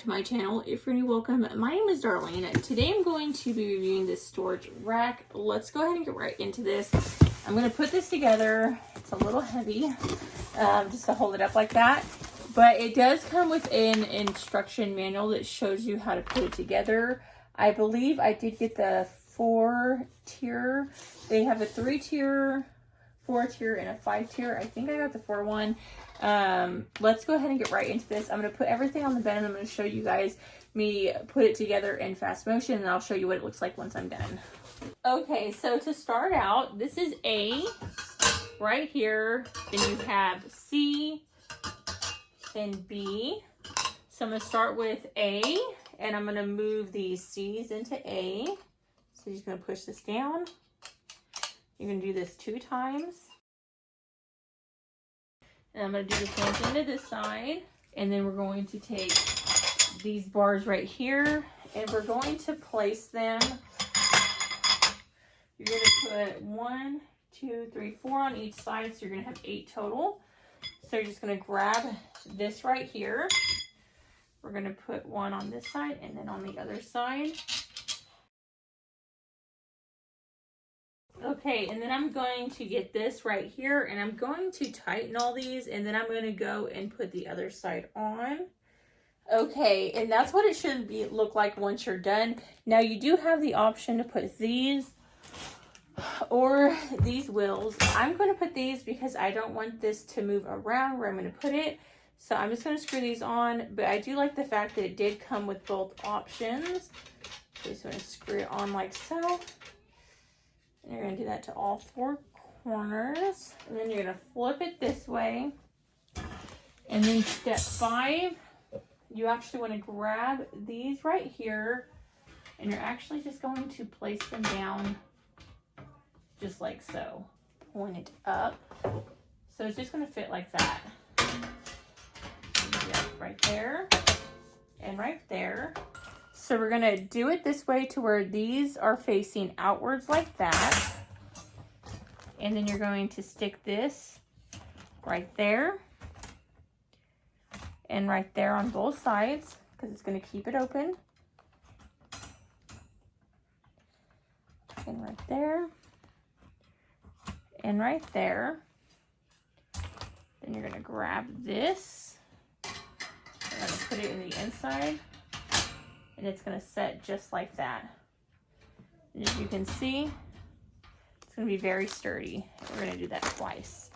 to my channel. If you're new, welcome. My name is Darlene. Today I'm going to be reviewing this storage rack. Let's go ahead and get right into this. I'm going to put this together. It's a little heavy, just to hold it up like that. But it does come with an instruction manual that shows you how to put it together. I believe I did get the 4-tier. They have a 3-tier, 4-tier, and a 5-tier. I think I got the 4 one. Let's go ahead and get right into this. I'm going to put everything on the bed and I'm going to show you guys me put it together in fast motion, and I'll show you what it looks like once I'm done. Okay, so to start out, this is A right here, then you have C, then B. So I'm going to start with A, and I'm going to move these C's into A. So you're just going to push this down. You're going to do this 2 times. And I'm going to do the same thing to this side. And then we're going to take these bars right here, and we're going to place them. You're going to put 1, 2, 3, 4 on each side, so you're going to have 8 total. So you're just going to grab this right here. We're going to put 1 on this side and then on the other side. Okay, and then I'm going to get this right here, and I'm going to tighten all these, and then I'm going to go and put the other side on. Okay, and that's what it should look like once you're done. Now you do have the option to put these or these wheels. I'm going to put these because I don't want this to move around where I'm going to put it. So I'm just going to screw these on, but I do like the fact that it did come with both options. So I'm just going to screw it on like so. And you're going to do that to all 4 corners. And then you're going to flip it this way. And then step 5, you actually want to grab these right here. And you're actually just going to place them down just like so. Point it up. So it's just going to fit like that. Yeah, right there. And right there. So we're going to do it this way to where these are facing outwards like that. And then you're going to stick this right there. And right there on both sides, because it's going to keep it open. And right there. And right there. Then you're going to grab this. You're going to put it in the inside. And it's going to set just like that. And as you can see, it's going to be very sturdy. We're going to do that twice.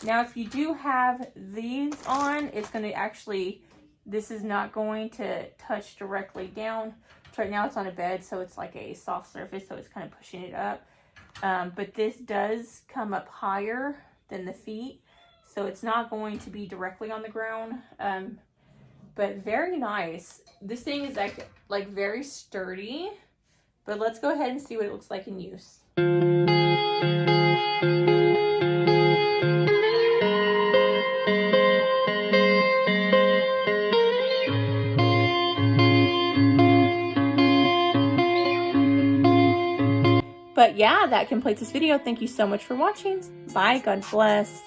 Now, if you do have these on, it's going to actually, this is not going to touch directly down. Right now it's on a bed, so it's like a soft surface, so it's kind of pushing it up. But this does come up higher than the feet, so it's not going to be directly on the ground. But very nice. This thing is like very sturdy, but let's go ahead and see what it looks like in use. But yeah, that completes this video. Thank you so much for watching. Bye. God bless.